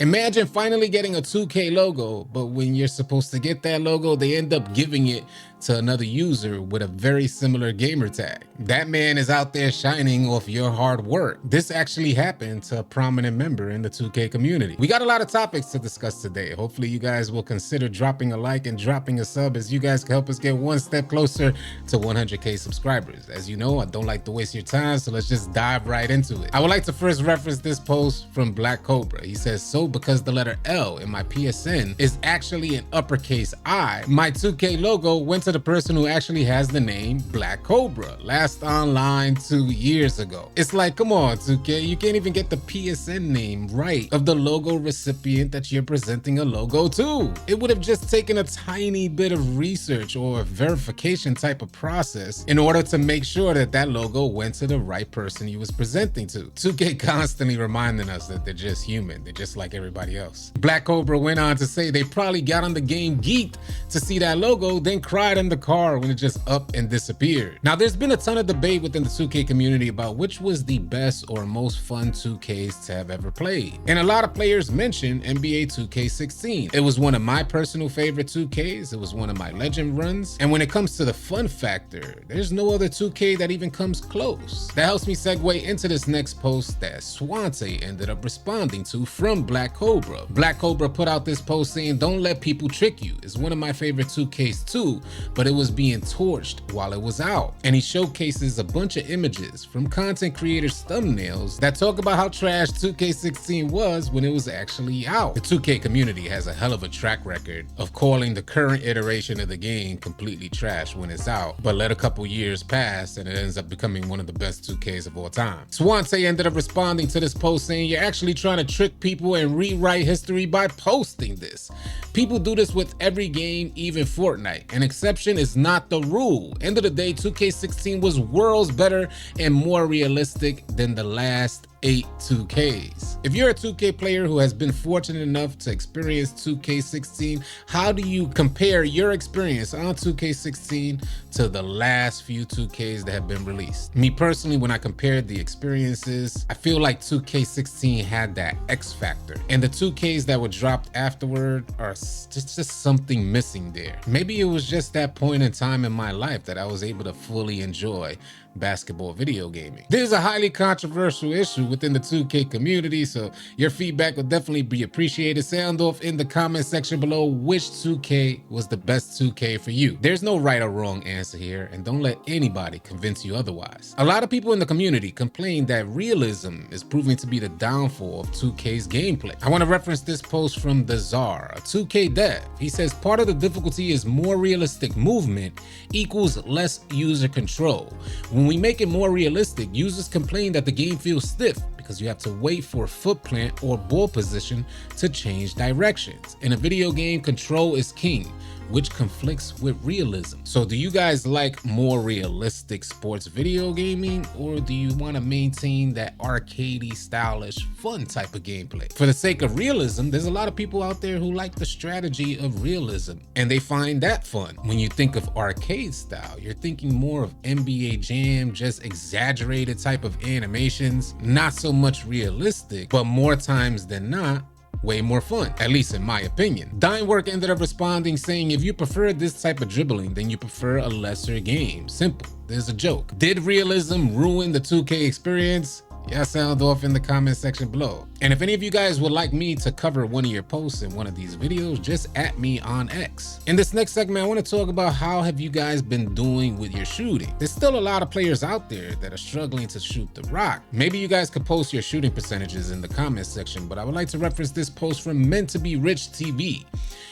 Imagine finally getting a 2K logo, but when you're supposed to get that logo, they end up giving it to another user with a very similar gamer tag. That man is out there shining off your hard work. This actually happened to a prominent member in the 2K community. We got a lot of topics to discuss today. Hopefully you guys will consider dropping a like and dropping a sub, as you guys can help us get one step closer to 100K subscribers. As you know, I don't like to waste your time, so let's just dive right into it. I would like to first reference this post from Black Cobra. He says, so because the letter L in my PSN is actually an uppercase I, my 2K logo went to the person who actually has the name Black Cobra, last online 2 years ago. It's like, come on 2K, you can't even get the PSN name right of the logo recipient that you're presenting a logo to. It would have just taken a tiny bit of research or a verification type of process in order to make sure that that logo went to the right person you was presenting to. 2K constantly reminding us that they're just human, they're just like everybody else. Black Cobra went on to say they probably got on the game geeked to see that logo, then cried in the car when it just up and disappeared. Now, there's been a ton of debate within the 2K community about which was the best or most fun 2Ks to have ever played. And a lot of players mentioned NBA 2K16. It was one of my personal favorite 2Ks. It was one of my legend runs. And when it comes to the fun factor, there's no other 2K that even comes close. That helps me segue into this next post that Swante ended up responding to from Black Cobra. Black Cobra put out this post saying, don't let people trick you. It's one of my favorite 2Ks too, but it was being torched while it was out. And he showcases a bunch of images from content creators' thumbnails that talk about how trash 2K16 was when it was actually out. The 2K community has a hell of a track record of calling the current iteration of the game completely trash when it's out, but let a couple years pass and it ends up becoming one of the best 2Ks of all time. Swante ended up responding to this post saying, you're actually trying to trick people and rewrite history by posting this. People do this with every game, even Fortnite. An exception is not the rule. End of the day, 2K16 was worlds better and more realistic than the last 8 2Ks. If you're a 2K player who has been fortunate enough to experience 2K16, how do you compare your experience on 2K16 to the last few 2Ks that have been released? Me personally, when I compared the experiences, I feel like 2K16 had that X factor, and the 2Ks that were dropped afterward are just something missing there. Maybe it was just that point in time in my life that I was able to fully enjoy basketball video gaming. This is a highly controversial issue within the 2K community, so your feedback will definitely be appreciated. Sound off in the comment section below which 2K was the best 2K for you. There's no right or wrong answer here, and don't let anybody convince you otherwise. A lot of people in the community complain that realism is proving to be the downfall of 2K's gameplay. I want to reference this post from the Czar, a 2K dev. He says part of the difficulty is more realistic movement equals less user control. When we make it more realistic, users complain that the game feels stiff because you have to wait for foot plant or ball position to change directions. In a video game, control is king, which conflicts with realism. So do you guys like more realistic sports video gaming, or do you want to maintain that arcadey, stylish, fun type of gameplay? For the sake of realism, there's a lot of people out there who like the strategy of realism, and they find that fun. When you think of arcade style, you're thinking more of NBA Jam, just exaggerated type of animations, not so much realistic, but more times than not, way more fun, at least in my opinion. Dynework ended up responding saying, if you prefer this type of dribbling, then you prefer a lesser game. Simple. There's a joke. Did realism ruin the 2K experience? Yeah, sound off in the comment section below. And if any of you guys would like me to cover one of your posts in one of these videos, just at me on X. In this next segment, I want to talk about how have you guys been doing with your shooting. There's still a lot of players out there that are struggling to shoot the rock. Maybe you guys could post your shooting percentages in the comment section, but I would like to reference this post from Meant to Be Rich TV.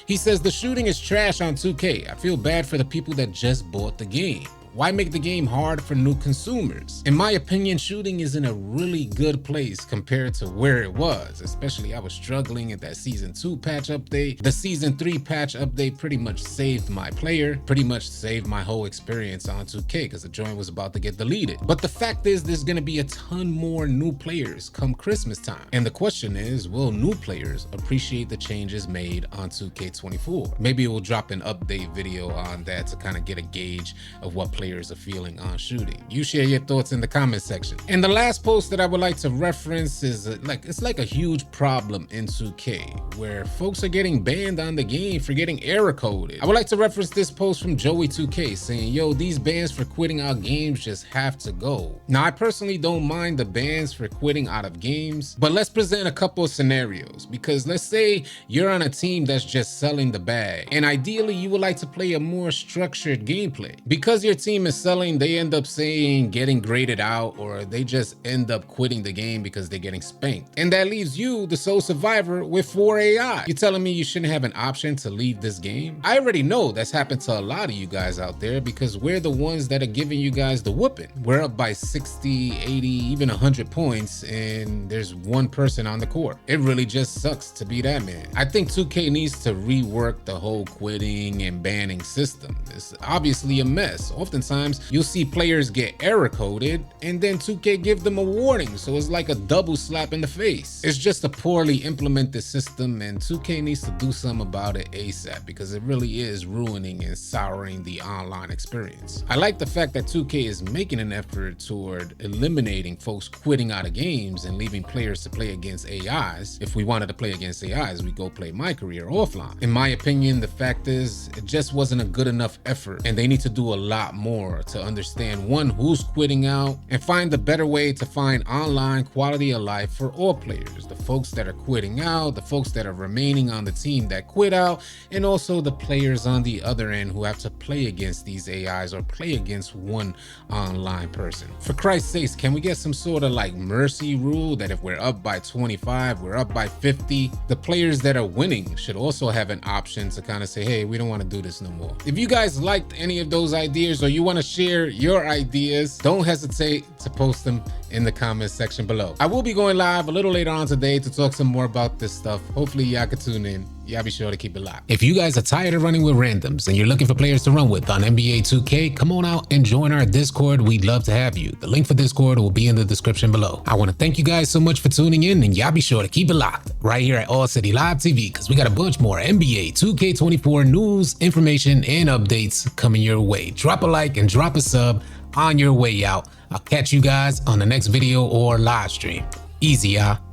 He says, the shooting is trash on 2K. I feel bad for the people that just bought the game. Why make the game hard for new consumers? In my opinion, shooting is in a really good place compared to where it was. Especially, I was struggling at that Season 2 patch update. The Season 3 patch update pretty much saved my player, pretty much saved my whole experience on 2K because the joint was about to get deleted. But the fact is, there's gonna be a ton more new players come Christmas time. And the question is, will new players appreciate the changes made on 2K24? Maybe we'll drop an update video on that to kind of get a gauge of what players players are feeling on shooting. You share your thoughts in the comment section. And the last post that I would like to reference is it's like a huge problem in 2K where folks are getting banned on the game for getting error coded. I would like to reference this post from Joey2K saying, yo, these bans for quitting out games just have to go. Now, I personally don't mind the bans for quitting out of games, but let's present a couple of scenarios, because let's say you're on a team that's just selling the bag, and ideally you would like to play a more structured gameplay. Because your team is selling, they end up saying getting graded out, or they just end up quitting the game because they're getting spanked. And that leaves you, the sole survivor, with 4 AI. You're telling me you shouldn't have an option to leave this game? I already know that's happened to a lot of you guys out there, because we're the ones that are giving you guys the whooping. We're up by 60, 80, even 100 points, and there's one person on the court. It really just sucks to be that man. I think 2K needs to rework the whole quitting and banning system. It's obviously a mess. Oftentimes, you'll see players get error coded, and then 2K give them a warning, so it's like a double slap in the face. It's just a poorly implemented system, and 2K needs to do something about it ASAP, because it really is ruining and souring the online experience. I like the fact that 2K is making an effort toward eliminating folks quitting out of games and leaving players to play against AIs. If we wanted to play against AIs, we go play My Career offline. In my opinion, the fact is, it just wasn't a good enough effort, and they need to do a lot more to understand, one, who's quitting out, and find a better way to find online quality of life for all players. The folks that are quitting out, the folks that are remaining on the team that quit out, and also the players on the other end who have to play against these AIs or play against one online person. For Christ's sakes, can we get some sort of like mercy rule that if we're up by 25, we're up by 50, the players that are winning should also have an option to kind of say, hey, we don't want to do this no more. If you guys liked any of those ideas, or you want to share your ideas, don't hesitate to post them in the comments section below. I will be going live a little later on today to talk some more about this stuff. Hopefully y'all can tune in. Y'all be sure to keep it locked. If you guys are tired of running with randoms and you're looking for players to run with on NBA 2K, come on out and join our Discord. We'd love to have you. The link for Discord will be in the description below. I want to thank you guys so much for tuning in, and y'all be sure to keep it locked right here at AllCity Live TV, because we got a bunch more NBA 2K24 news, information, and updates coming your way. Drop a like and drop a sub on your way out. I'll catch you guys on the next video or live stream. Easy, y'all.